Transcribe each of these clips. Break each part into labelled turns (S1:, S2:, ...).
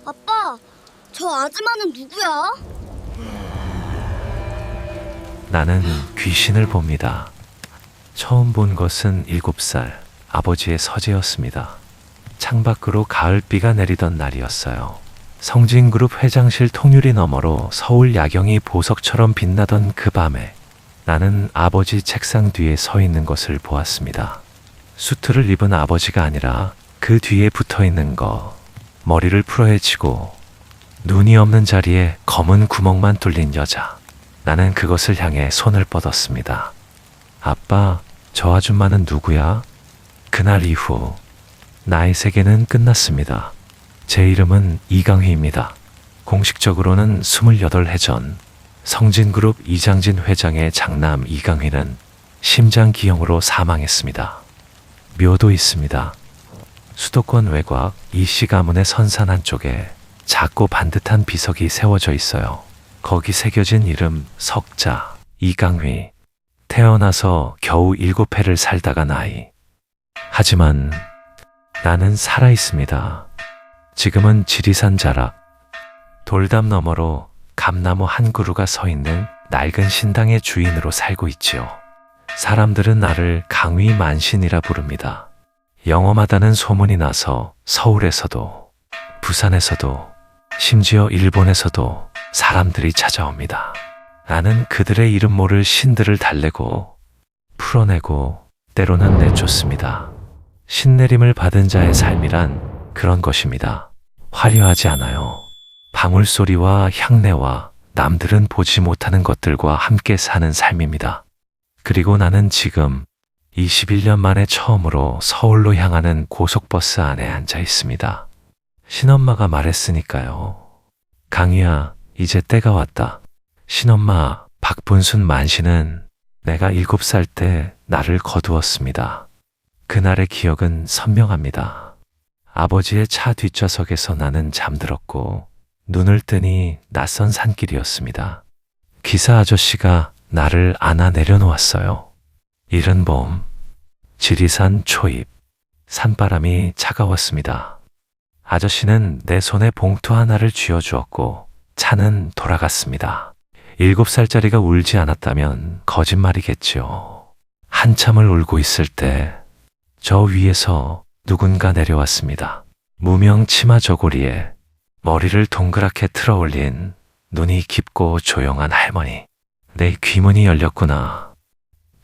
S1: 아빠, 저 아줌마는 누구야?
S2: 나는 귀신을 봅니다. 처음 본 것은 7살 아버지의 서재였습니다. 창밖으로 가을비가 내리던 날이었어요. 성진그룹 회장실 통유리 너머로 서울 야경이 보석처럼 빛나던 그 밤에 나는 아버지 책상 뒤에 서 있는 것을 보았습니다. 수트를 입은 아버지가 아니라 그 뒤에 붙어 있는 거, 머리를 풀어헤치고 눈이 없는 자리에 검은 구멍만 뚫린 여자. 나는 그것을 향해 손을 뻗었습니다. 아빠, 저 아줌마는 누구야? 그날 이후 나의 세계는 끝났습니다. 제 이름은 이강휘입니다. 공식적으로는 28해 전 성진그룹 이장진 회장의 장남 이강휘는 심장기형으로 사망했습니다. 묘도 있습니다. 수도권 외곽 이씨 가문의 선산 한쪽에 작고 반듯한 비석이 세워져 있어요. 거기 새겨진 이름 석자, 이강휘. 태어나서 겨우 7해를 살다가 나이. 하지만 나는 살아 있습니다. 지금은 지리산 자락, 돌담 너머로 감나무 한 그루가 서 있는 낡은 신당의 주인으로 살고 있지요. 사람들은 나를 강휘 만신이라 부릅니다. 영험하다는 소문이 나서 서울에서도, 부산에서도, 심지어 일본에서도 사람들이 찾아옵니다. 나는 그들의 이름 모를 신들을 달래고, 풀어내고, 때로는 내쫓습니다. 신내림을 받은 자의 삶이란 그런 것입니다. 화려하지 않아요. 방울소리와 향내와 남들은 보지 못하는 것들과 함께 사는 삶입니다. 그리고 나는 지금 21년 만에 처음으로 서울로 향하는 고속버스 안에 앉아 있습니다. 신엄마가 말했으니까요. 강희야, 이제 때가 왔다. 신엄마 박분순 만신은 내가 7살 때 나를 거두었습니다. 그날의 기억은 선명합니다. 아버지의 차 뒷좌석에서 나는 잠들었고 눈을 뜨니 낯선 산길이었습니다. 기사 아저씨가 나를 안아 내려놓았어요. 이른 봄, 지리산 초입, 산바람이 차가웠습니다. 아저씨는 내 손에 봉투 하나를 쥐어주었고 차는 돌아갔습니다. 7살짜리가 울지 않았다면 거짓말이겠지요. 한참을 울고 있을 때 저 위에서 누군가 내려왔습니다. 무명 치마 저고리에 머리를 동그랗게 틀어 올린 눈이 깊고 조용한 할머니. 내 귀문이 열렸구나.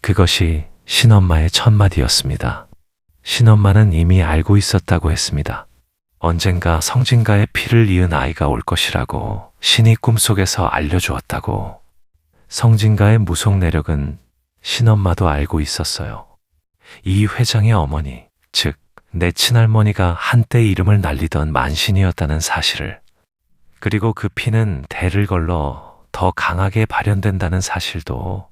S2: 그것이 신엄마의 첫마디였습니다. 신엄마는 이미 알고 있었다고 했습니다. 언젠가 성진가의 피를 이은 아이가 올 것이라고 신이 꿈속에서 알려주었다고. 성진가의 무속 내력은 신엄마도 알고 있었어요. 이 회장의 어머니, 즉 내 친할머니가 한때 이름을 날리던 만신이었다는 사실을, 그리고 그 피는 대를 걸러 더 강하게 발현된다는 사실도.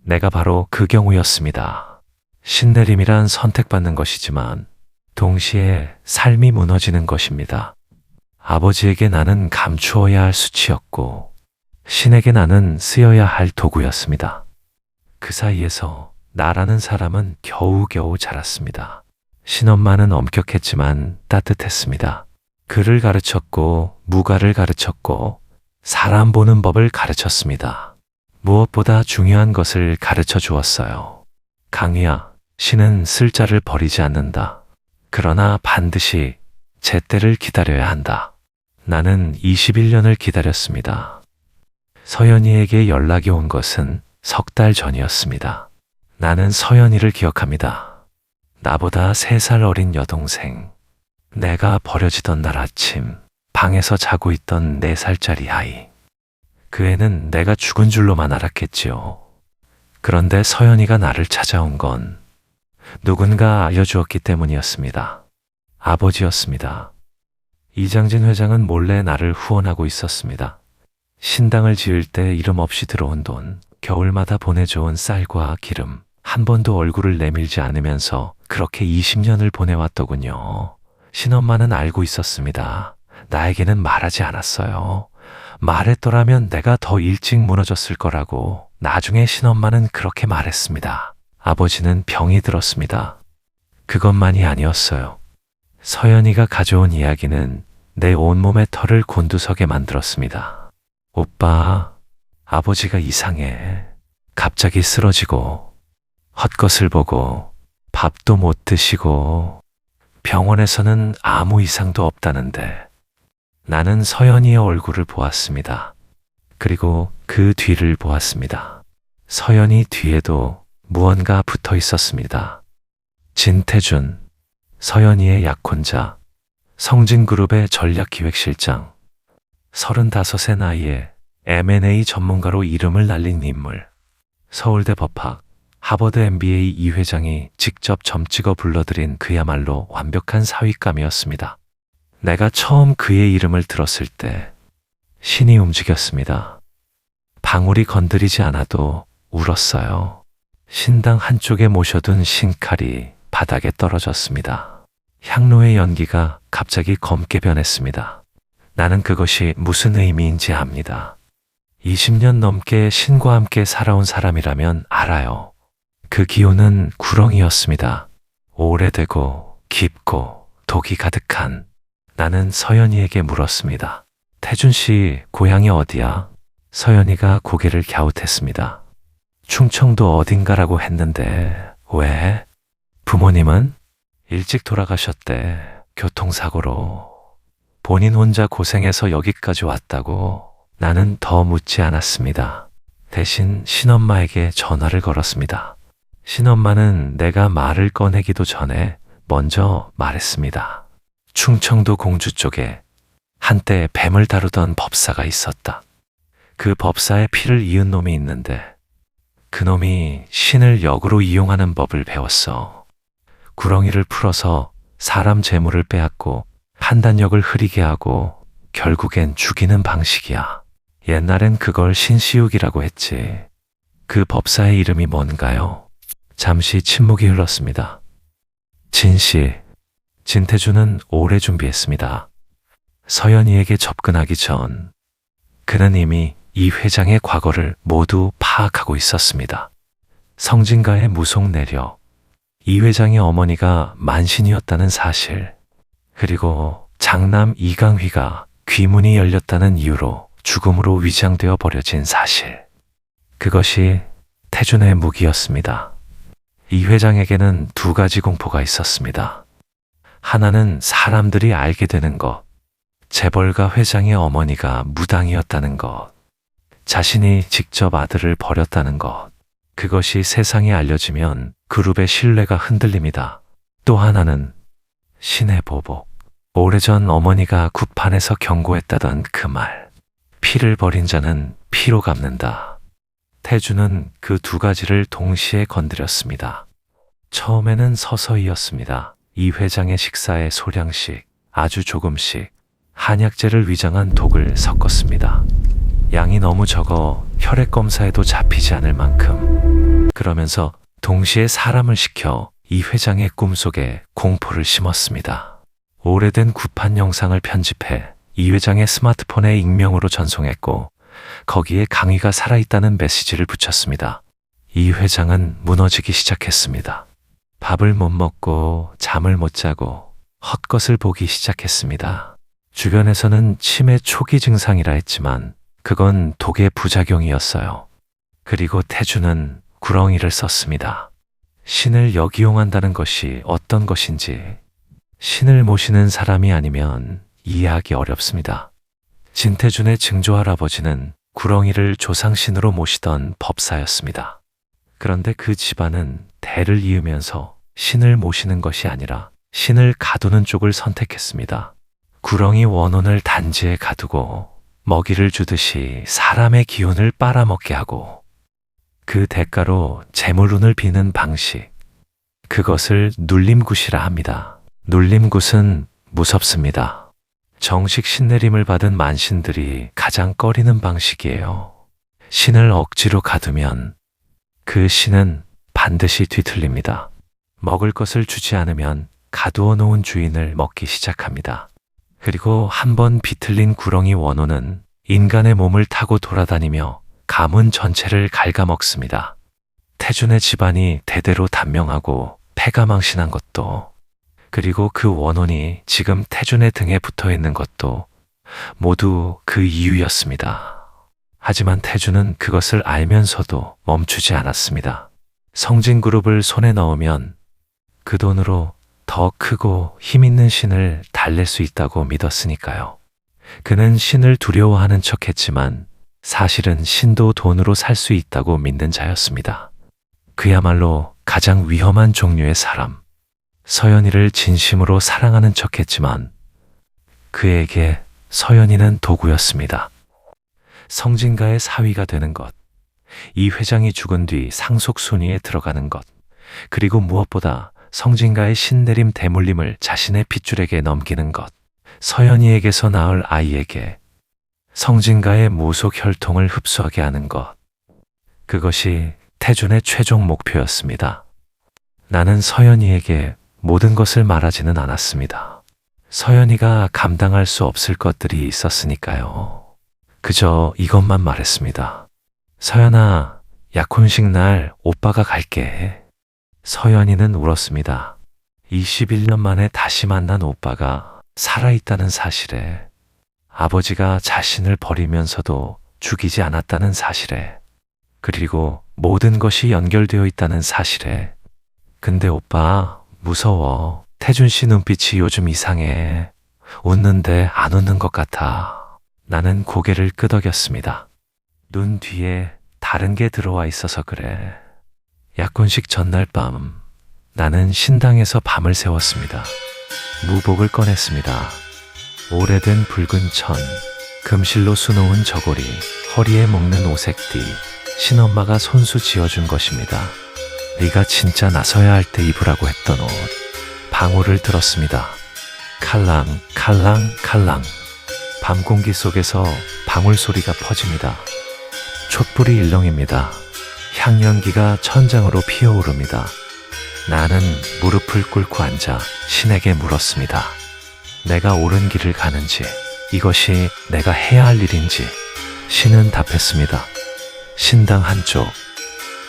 S2: 내가 바로 그 경우였습니다. 신내림이란 선택받는 것이지만 동시에 삶이 무너지는 것입니다. 아버지에게 나는 감추어야 할 수치였고 신에게 나는 쓰여야 할 도구였습니다. 그 사이에서 나라는 사람은 겨우겨우 자랐습니다. 신엄마는 엄격했지만 따뜻했습니다. 글을 가르쳤고 무가를 가르쳤고 사람 보는 법을 가르쳤습니다. 무엇보다 중요한 것을 가르쳐 주었어요. 강희야, 신은 쓸 자를 버리지 않는다. 그러나 반드시 제때를 기다려야 한다. 나는 21년을 기다렸습니다. 서연이에게 연락이 온 것은 석 달 전이었습니다. 나는 서연이를 기억합니다. 나보다 3살 어린 여동생. 내가 버려지던 날 아침 방에서 자고 있던 4살짜리 아이. 그 애는 내가 죽은 줄로만 알았겠지요. 그런데 서연이가 나를 찾아온 건 누군가 알려주었기 때문이었습니다. 아버지였습니다. 이장진 회장은 몰래 나를 후원하고 있었습니다. 신당을 지을 때 이름 없이 들어온 돈, 겨울마다 보내줘온 쌀과 기름, 한 번도 얼굴을 내밀지 않으면서 그렇게 20년을 보내왔더군요. 신엄마는 알고 있었습니다. 나에게는 말하지 않았어요. 말했더라면 내가 더 일찍 무너졌을 거라고. 나중에 신엄마는 그렇게 말했습니다. 아버지는 병이 들었습니다. 그것만이 아니었어요. 서연이가 가져온 이야기는 내 온몸의 털을 곤두서게 만들었습니다. 오빠, 아버지가 이상해. 갑자기 쓰러지고, 헛것을 보고, 밥도 못 드시고, 병원에서는 아무 이상도 없다는데, 나는 서연이의 얼굴을 보았습니다. 그리고 그 뒤를 보았습니다. 서연이 뒤에도 무언가 붙어 있었습니다. 진태준, 서연이의 약혼자, 성진그룹의 전략기획실장, 35의 나이에 M&A 전문가로 이름을 날린 인물, 서울대 법학, 하버드 MBA 이 회장이 직접 점찍어 불러들인 그야말로 완벽한 사윗감이었습니다. 내가 처음 그의 이름을 들었을 때 신이 움직였습니다. 방울이 건드리지 않아도 울었어요. 신당 한쪽에 모셔둔 신칼이 바닥에 떨어졌습니다. 향로의 연기가 갑자기 검게 변했습니다. 나는 그것이 무슨 의미인지 압니다. 20년 넘게 신과 함께 살아온 사람이라면 알아요. 그 기운은 구렁이었습니다. 오래되고 깊고 독이 가득한. 나는 서연이에게 물었습니다. 태준 씨 고향이 어디야? 서연이가 고개를 갸웃했습니다. 충청도 어딘가라고 했는데 왜? 부모님은? 일찍 돌아가셨대. 교통사고로. 본인 혼자 고생해서 여기까지 왔다고. 나는 더 묻지 않았습니다. 대신 신엄마에게 전화를 걸었습니다. 신엄마는 내가 말을 꺼내기도 전에 먼저 말했습니다. 충청도 공주 쪽에 한때 뱀을 다루던 법사가 있었다. 그 법사의 피를 이은 놈이 있는데 그 놈이 신을 역으로 이용하는 법을 배웠어. 구렁이를 풀어서 사람 재물을 빼앗고 판단력을 흐리게 하고 결국엔 죽이는 방식이야. 옛날엔 그걸 신시욱이라고 했지. 그 법사의 이름이 뭔가요? 잠시 침묵이 흘렀습니다. 진씨, 진태준은 오래 준비했습니다. 서연이에게 접근하기 전 그는 이미 이 회장의 과거를 모두 파악하고 있었습니다. 성진가의 무속 내력, 이 회장의 어머니가 만신이었다는 사실, 그리고 장남 이강휘가 귀문이 열렸다는 이유로 죽음으로 위장되어 버려진 사실. 그것이 태준의 무기였습니다. 이 회장에게는 두 가지 공포가 있었습니다. 하나는 사람들이 알게 되는 것, 재벌가 회장의 어머니가 무당이었다는 것, 자신이 직접 아들을 버렸다는 것. 그것이 세상에 알려지면 그룹의 신뢰가 흔들립니다. 또 하나는 신의 보복. 오래전 어머니가 굿판에서 경고했다던 그 말. 피를 버린 자는 피로 갚는다. 태준은 그 두 가지를 동시에 건드렸습니다. 처음에는 서서히였습니다. 이 회장의 식사에 소량씩, 아주 조금씩 한약재를 위장한 독을 섞었습니다. 양이 너무 적어 혈액 검사에도 잡히지 않을 만큼. 그러면서 동시에 사람을 시켜 이 회장의 꿈속에 공포를 심었습니다. 오래된 굿판 영상을 편집해 이 회장의 스마트폰에 익명으로 전송했고 거기에 강의가 살아있다는 메시지를 붙였습니다. 이 회장은 무너지기 시작했습니다. 밥을 못 먹고 잠을 못 자고 헛것을 보기 시작했습니다. 주변에서는 치매 초기 증상이라 했지만 그건 독의 부작용이었어요. 그리고 태준은 구렁이를 썼습니다. 신을 역이용한다는 것이 어떤 것인지 신을 모시는 사람이 아니면 이해하기 어렵습니다. 진태준의 증조할아버지는 구렁이를 조상신으로 모시던 법사였습니다. 그런데 그 집안은 대를 이으면서 신을 모시는 것이 아니라 신을 가두는 쪽을 선택했습니다. 구렁이 원혼을 단지에 가두고 먹이를 주듯이 사람의 기운을 빨아먹게 하고 그 대가로 재물운을 비는 방식. 그것을 눌림굿이라 합니다. 눌림굿은 무섭습니다. 정식 신내림을 받은 만신들이 가장 꺼리는 방식이에요. 신을 억지로 가두면 그 신은 반드시 뒤틀립니다. 먹을 것을 주지 않으면 가두어 놓은 주인을 먹기 시작합니다. 그리고 한번 비틀린 구렁이 원혼은 인간의 몸을 타고 돌아다니며 가문 전체를 갉아먹습니다. 태준의 집안이 대대로 단명하고 패가 망신한 것도 그리고 그 원혼이 지금 태준의 등에 붙어 있는 것도 모두 그 이유였습니다. 하지만 태준은 그것을 알면서도 멈추지 않았습니다. 성진그룹을 손에 넣으면 그 돈으로 더 크고 힘있는 신을 달랠 수 있다고 믿었으니까요. 그는 신을 두려워하는 척했지만 사실은 신도 돈으로 살 수 있다고 믿는 자였습니다. 그야말로 가장 위험한 종류의 사람. 서연이를 진심으로 사랑하는 척했지만 그에게 서연이는 도구였습니다. 성진가의 사위가 되는 것, 이 회장이 죽은 뒤 상속 순위에 들어가는 것, 그리고 무엇보다 성진가의 신내림 대물림을 자신의 핏줄에게 넘기는 것, 서연이에게서 낳을 아이에게 성진가의 무속 혈통을 흡수하게 하는 것, 그것이 태준의 최종 목표였습니다. 나는 서연이에게 모든 것을 말하지는 않았습니다. 서연이가 감당할 수 없을 것들이 있었으니까요. 그저 이것만 말했습니다. 서연아, 약혼식 날 오빠가 갈게. 서연이는 울었습니다. 21년 만에 다시 만난 오빠가 살아있다는 사실에, 아버지가 자신을 버리면서도 죽이지 않았다는 사실에, 그리고 모든 것이 연결되어 있다는 사실에. 근데 오빠, 무서워. 태준 씨 눈빛이 요즘 이상해. 웃는데 안 웃는 것 같아. 나는 고개를 끄덕였습니다. 눈 뒤에 다른 게 들어와 있어서 그래. 약혼식 전날 밤, 나는 신당에서 밤을 새웠습니다. 무복을 꺼냈습니다. 오래된 붉은 천, 금실로 수놓은 저고리, 허리에 묶는 오색띠, 신엄마가 손수 지어준 것입니다. 네가 진짜 나서야 할 때 입으라고 했던 옷. 방울을 들었습니다. 칼랑, 칼랑, 칼랑. 밤 공기 속에서 방울 소리가 퍼집니다. 촛불이 일렁입니다. 향연기가 천장으로 피어오릅니다. 나는 무릎을 꿇고 앉아 신에게 물었습니다. 내가 옳은 길을 가는지, 이것이 내가 해야 할 일인지. 신은 답했습니다. 신당 한쪽,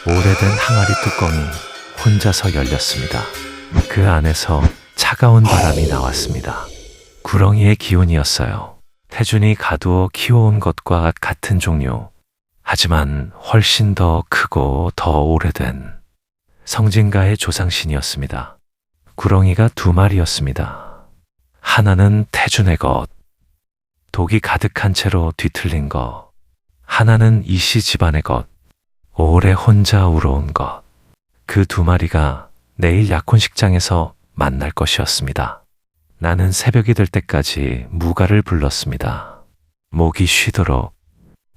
S2: 오래된 항아리 뚜껑이 혼자서 열렸습니다. 그 안에서 차가운 바람이 나왔습니다. 구렁이의 기운이었어요. 태준이 가두어 키워온 것과 같은 종류, 하지만 훨씬 더 크고 더 오래된 성진가의 조상신이었습니다. 구렁이가 2마리였습니다. 하나는 태준의 것, 독이 가득한 채로 뒤틀린 것. 하나는 이씨 집안의 것, 오래 혼자 울어온 것. 그 2마리가 내일 약혼식장에서 만날 것이었습니다. 나는 새벽이 될 때까지 무가를 불렀습니다. 목이 쉬도록,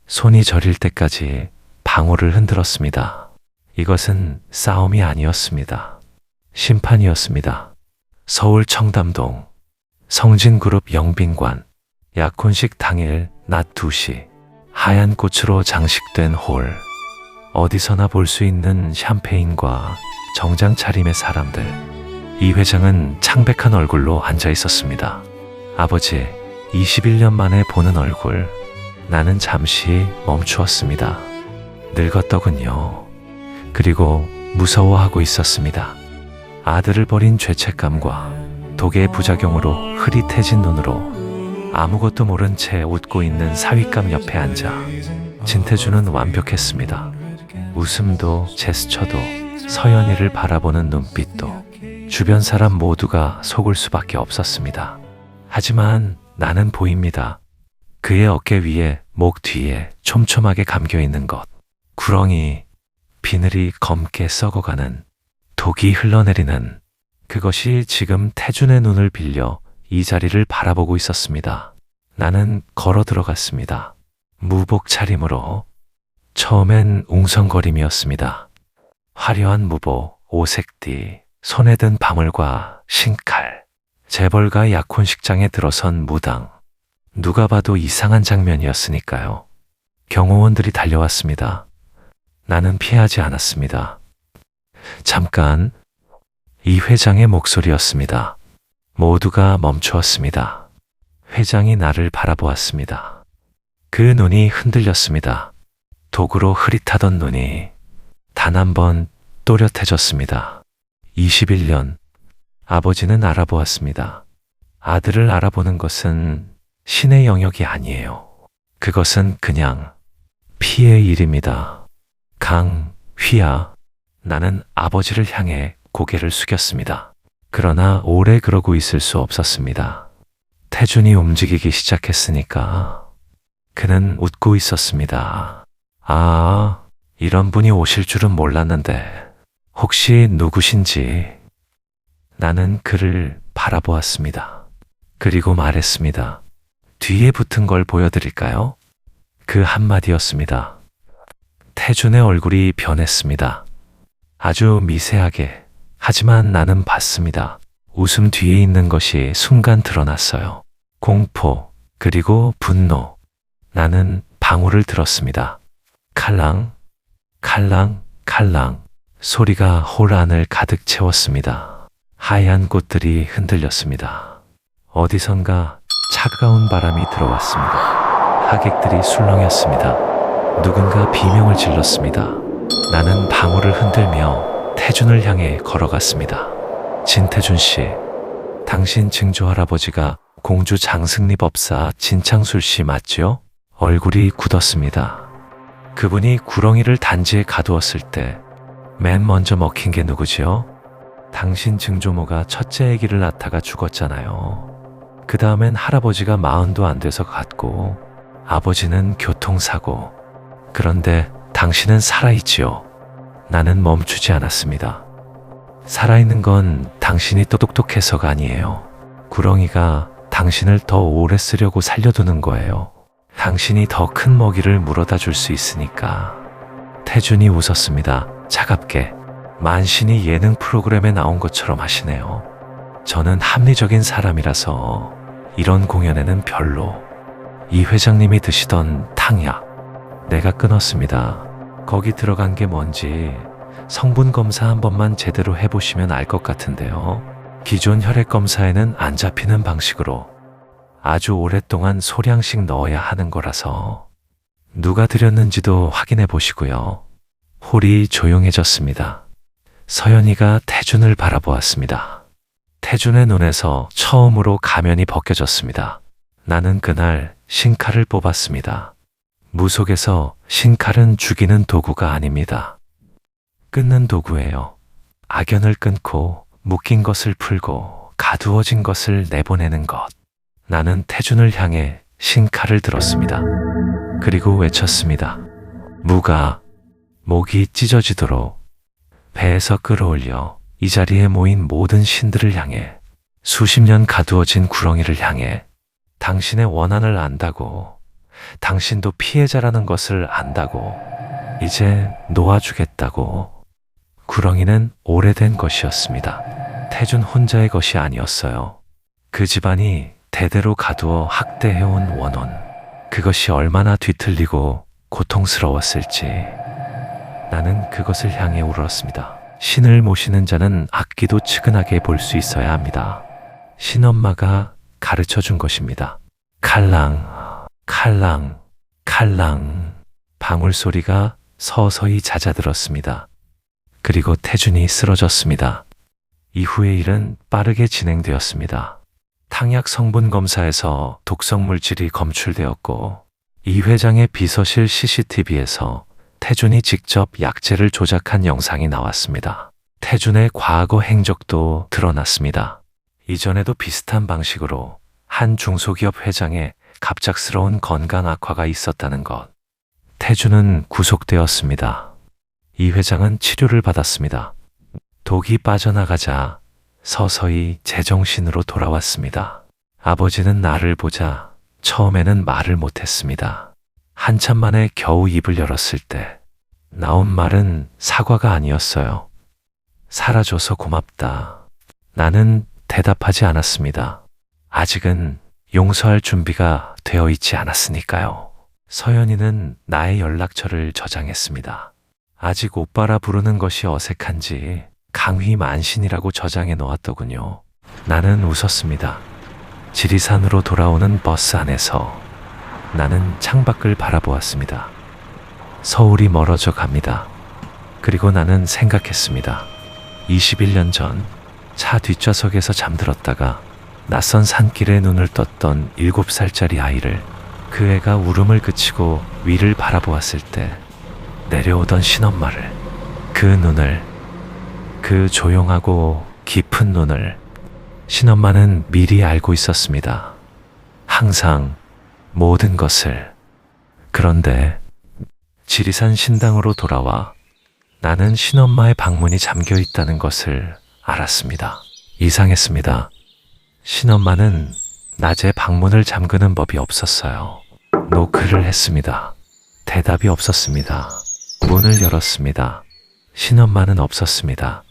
S2: 손이 저릴 때까지 방울을 흔들었습니다. 이것은 싸움이 아니었습니다. 심판이었습니다. 서울 청담동, 성진그룹 영빈관, 약혼식 당일 낮 2시, 하얀 꽃으로 장식된 홀, 어디서나 볼 수 있는 샴페인과 정장 차림의 사람들. 이 회장은 창백한 얼굴로 앉아 있었습니다. 아버지, 21년 만에 보는 얼굴. 나는 잠시 멈추었습니다. 늙었더군요. 그리고 무서워하고 있었습니다. 아들을 버린 죄책감과 독의 부작용으로 흐릿해진 눈으로 아무것도 모른 채 웃고 있는 사윗감 옆에 앉아 진태준은 완벽했습니다. 웃음도 제스처도 서연이를 바라보는 눈빛도 주변 사람 모두가 속을 수밖에 없었습니다. 하지만 나는 보입니다. 그의 어깨 위에, 목 뒤에 촘촘하게 감겨 있는 것. 구렁이, 비늘이 검게 썩어가는, 독이 흘러내리는, 그것이 지금 태준의 눈을 빌려 이 자리를 바라보고 있었습니다. 나는 걸어 들어갔습니다. 무복 차림으로. 처음엔 웅성거림이었습니다. 화려한 무복, 오색띠, 손에 든 방울과 신칼. 재벌가 약혼식장에 들어선 무당. 누가 봐도 이상한 장면이었으니까요. 경호원들이 달려왔습니다. 나는 피하지 않았습니다. 잠깐, 이 회장의 목소리였습니다. 모두가 멈추었습니다. 회장이 나를 바라보았습니다. 그 눈이 흔들렸습니다. 독으로 흐릿하던 눈이 단 한 번 또렷해졌습니다. 21년, 아버지는 알아보았습니다. 아들을 알아보는 것은 신의 영역이 아니에요. 그것은 그냥 피의 일입니다. 휘야. 나는 아버지를 향해 고개를 숙였습니다. 그러나 오래 그러고 있을 수 없었습니다. 태준이 움직이기 시작했으니까 그는 웃고 있었습니다. 아, 이런 분이 오실 줄은 몰랐는데 혹시 누구신지. 나는 그를 바라보았습니다. 그리고 말했습니다. 뒤에 붙은 걸 보여드릴까요? 그 한마디였습니다. 태준의 얼굴이 변했습니다. 아주 미세하게. 하지만 나는 봤습니다. 웃음 뒤에 있는 것이 순간 드러났어요. 공포, 그리고 분노. 나는 방울을 들었습니다. 칼랑, 칼랑, 칼랑. 소리가 홀 안을 가득 채웠습니다. 하얀 꽃들이 흔들렸습니다. 어디선가 차가운 바람이 들어왔습니다. 하객들이 술렁였습니다. 누군가 비명을 질렀습니다. 나는 방울을 흔들며 태준을 향해 걸어갔습니다. 진태준 씨, 당신 증조 할아버지가 공주 장승리 법사 진창술 씨 맞죠? 얼굴이 굳었습니다. 그분이 구렁이를 단지에 가두었을 때 맨 먼저 먹힌 게 누구지요? 당신 증조모가 첫째 아기를 낳다가 죽었잖아요. 그 다음엔 할아버지가 40도 안 돼서 갔고 아버지는 교통사고. 그런데 당신은 살아있지요. 나는 멈추지 않았습니다. 살아있는 건 당신이 똑똑해서가 아니에요. 구렁이가 당신을 더 오래 쓰려고 살려두는 거예요. 당신이 더 큰 먹이를 물어다 줄 수 있으니까. 태준이 웃었습니다. 차갑게. 만신이 예능 프로그램에 나온 것처럼 하시네요. 저는 합리적인 사람이라서 이런 공연에는 별로. 이 회장님이 드시던 탕약. 내가 끊었습니다. 거기 들어간 게 뭔지 성분 검사 한 번만 제대로 해보시면 알 것 같은데요. 기존 혈액 검사에는 안 잡히는 방식으로 아주 오랫동안 소량씩 넣어야 하는 거라서 누가 드렸는지도 확인해 보시고요. 홀이 조용해졌습니다. 서연이가 태준을 바라보았습니다. 태준의 눈에서 처음으로 가면이 벗겨졌습니다. 나는 그날 신칼을 뽑았습니다. 무속에서 신칼은 죽이는 도구가 아닙니다. 끊는 도구예요. 악연을 끊고 묶인 것을 풀고 가두어진 것을 내보내는 것. 나는 태준을 향해 신칼을 들었습니다. 그리고 외쳤습니다. 무가 목이 찢어지도록 배에서 끌어올려 이 자리에 모인 모든 신들을 향해 수십 년 가두어진 구렁이를 향해 당신의 원한을 안다고 당신도 피해자라는 것을 안다고 이제 놓아주겠다고. 구렁이는 오래된 것이었습니다. 태준 혼자의 것이 아니었어요. 그 집안이 대대로 가두어 학대해온 원혼. 그것이 얼마나 뒤틀리고 고통스러웠을지. 나는 그것을 향해 울었습니다. 신을 모시는 자는 악기도 측은하게 볼 수 있어야 합니다. 신엄마가 가르쳐 준 것입니다. 칼랑, 칼랑, 칼랑. 방울 소리가 서서히 잦아들었습니다. 그리고 태준이 쓰러졌습니다. 이후의 일은 빠르게 진행되었습니다. 탕약 성분 검사에서 독성 물질이 검출되었고 이 회장의 비서실 CCTV에서 태준이 직접 약재를 조작한 영상이 나왔습니다. 태준의 과거 행적도 드러났습니다. 이전에도 비슷한 방식으로 한 중소기업 회장의 갑작스러운 건강 악화가 있었다는 것. 태준은 구속되었습니다. 이 회장은 치료를 받았습니다. 독이 빠져나가자 서서히 제정신으로 돌아왔습니다. 아버지는 나를 보자 처음에는 말을 못했습니다. 한참 만에 겨우 입을 열었을 때 나온 말은 사과가 아니었어요. 살아줘서 고맙다. 나는 대답하지 않았습니다. 아직은 용서할 준비가 되어 있지 않았으니까요. 서연이는 나의 연락처를 저장했습니다. 아직 오빠라 부르는 것이 어색한지 강휘만신이라고 저장해 놓았더군요. 나는 웃었습니다. 지리산으로 돌아오는 버스 안에서 나는 창밖을 바라보았습니다. 서울이 멀어져 갑니다. 그리고 나는 생각했습니다. 21년 전 차 뒷좌석에서 잠들었다가 낯선 산길에 눈을 떴던 7살짜리 아이를, 그 애가 울음을 그치고 위를 바라보았을 때 내려오던 신엄마를, 그 눈을, 그 조용하고 깊은 눈을 신엄마는 미리 알고 있었습니다. 항상 모든 것을. 그런데 지리산 신당으로 돌아와 나는 신엄마의 방문이 잠겨 있다는 것을 알았습니다. 이상했습니다. 신엄마는 낮에 방문을 잠그는 법이 없었어요. 노크를 했습니다. 대답이 없었습니다. 문을 열었습니다. 신엄마는 없었습니다.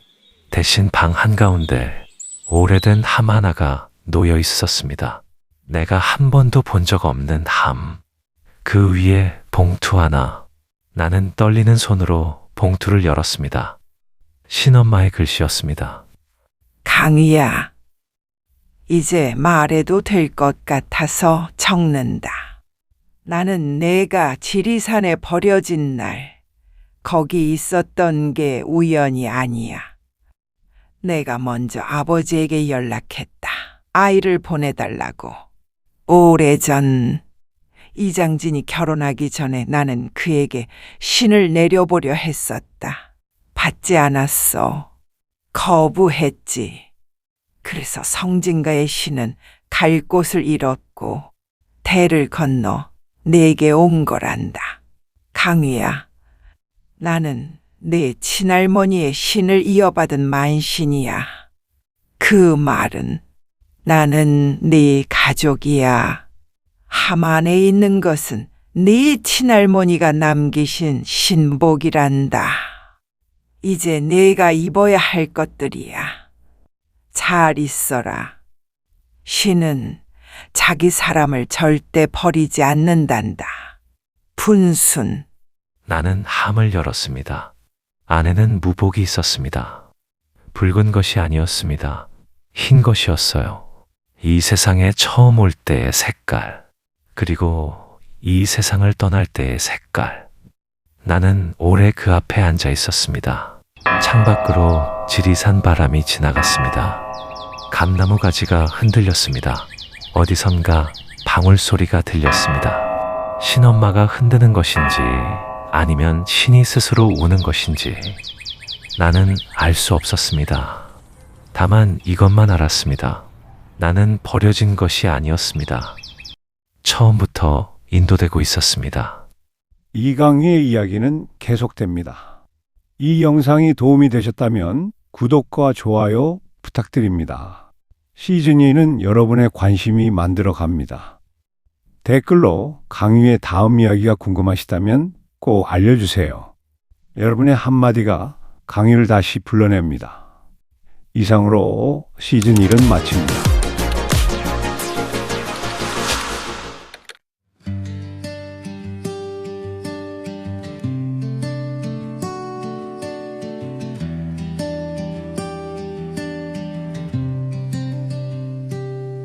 S2: 대신 방 한가운데 오래된 함 하나가 놓여 있었습니다. 내가 한 번도 본 적 없는 함. 그 위에 봉투 하나. 나는 떨리는 손으로 봉투를 열었습니다. 신엄마의 글씨였습니다.
S3: 강희야, 이제 말해도 될 것 같아서 적는다. 나는 내가 지리산에 버려진 날 거기 있었던 게 우연이 아니야. 내가 먼저 아버지에게 연락했다. 아이를 보내달라고. 오래전 이장진이 결혼하기 전에 나는 그에게 신을 내려보려 했었다. 받지 않았어. 거부했지. 그래서 성진가의 신은 갈 곳을 잃었고 대를 건너 내게 온 거란다. 강희야, 나는 내 친할머니의 신을 이어받은 만신이야. 그 말은 나는 네 가족이야. 함 안에 있는 것은 네 친할머니가 남기신 신복이란다. 이제 내가 입어야 할 것들이야. 잘 있어라. 신은 자기 사람을 절대 버리지 않는단다. 분순.
S2: 나는 함을 열었습니다. 안에는 무복이 있었습니다. 붉은 것이 아니었습니다. 흰 것이었어요. 이 세상에 처음 올 때의 색깔, 그리고 이 세상을 떠날 때의 색깔. 나는 오래 그 앞에 앉아 있었습니다. 창밖으로 지리산 바람이 지나갔습니다. 감나무 가지가 흔들렸습니다. 어디선가 방울 소리가 들렸습니다. 신엄마가 흔드는 것인지 아니면 신이 스스로 우는 것인지 나는 알 수 없었습니다. 다만 이것만 알았습니다. 나는 버려진 것이 아니었습니다. 처음부터 인도되고 있었습니다.
S4: 이강희의 이야기는 계속됩니다. 이 영상이 도움이 되셨다면 구독과 좋아요 부탁드립니다. 시즌2는 여러분의 관심이 만들어 갑니다. 댓글로 강희의 다음 이야기가 궁금하시다면 꼭 알려주세요. 여러분의 한마디가 강희를 다시 불러냅니다. 이상으로 시즌1은 마칩니다.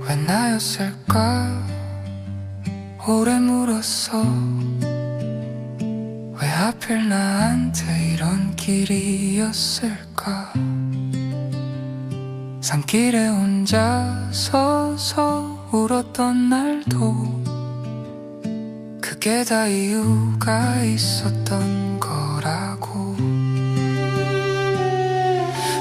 S5: 왜 나였을까? 오래 물었어. 왜 하필 나한테 이런 길이었을까? 산길에 혼자 서서 울었던 날도 그게 다 이유가 있었던 거라고.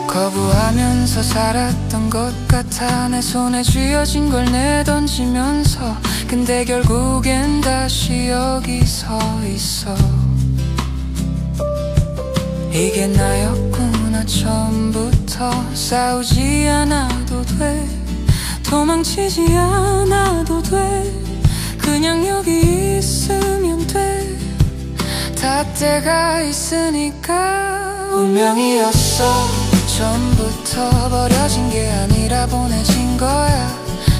S5: 거부하면서 살았던 것 같아. 내 손에 쥐어진 걸 내던지면서 근데 결국엔 다시 여기 서 있어. 이게 나였구나. 처음부터 싸우지 않아도 돼. 도망치지 않아도 돼. 그냥 여기 있으면 돼. 다 때가 있으니까. 운명이었어. 처음부터 버려진 게 아니라 보내진 거야.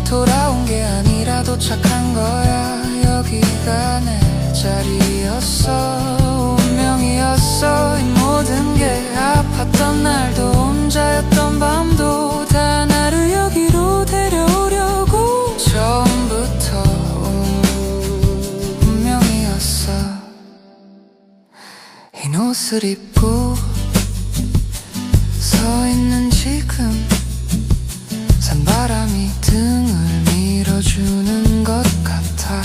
S5: 돌아온 게 아니라 도착한 거야. 여기가 내 자리였어. 운명이었어. 이 모든 게 아팠던 날도 혼자였던 밤도 다 나를 여기로 데려오려고. 처음부터 운명이었어. 흰 옷을 입고 서 있는 지금 바람이 등을 밀어주는 것 같아.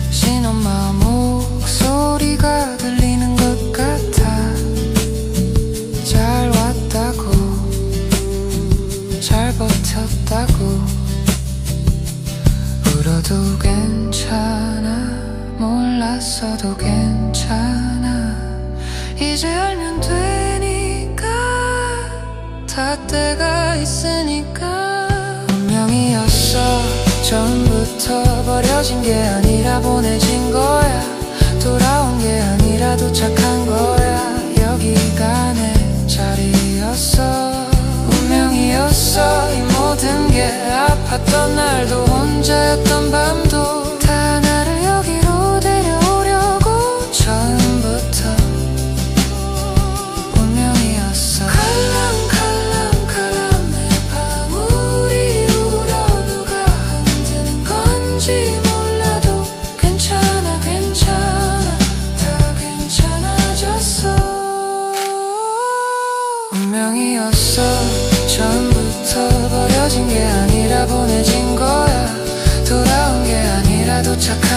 S5: 신엄마 목소리가 들리는 것 같아. 잘 왔다고, 잘 버텼다고. 울어도 괜찮아, 몰랐어도 괜찮아. 이제 알면 되니까, 다 때가 있으니까. 운명이었어, 처음부터 버려진 게 아니라 보내진 거야. 돌아온 게 아니라 도착한 거야. 여기가 내 자리였어. 운명이었어. 이 모든 게 아팠던 날도 혼자였던 밤도 다 나를 여기로 데려오려고 처음부터 운명이었어. 칼랑칼랑칼랑 내 방울이 울어. 누가 흔드는 건지 몰라도 괜찮아 괜찮아, 다 괜찮아졌어. 운명이었어. 처음부터 버려진 게 아니라 보내진 거야. 돌아온 게 아니라 도착한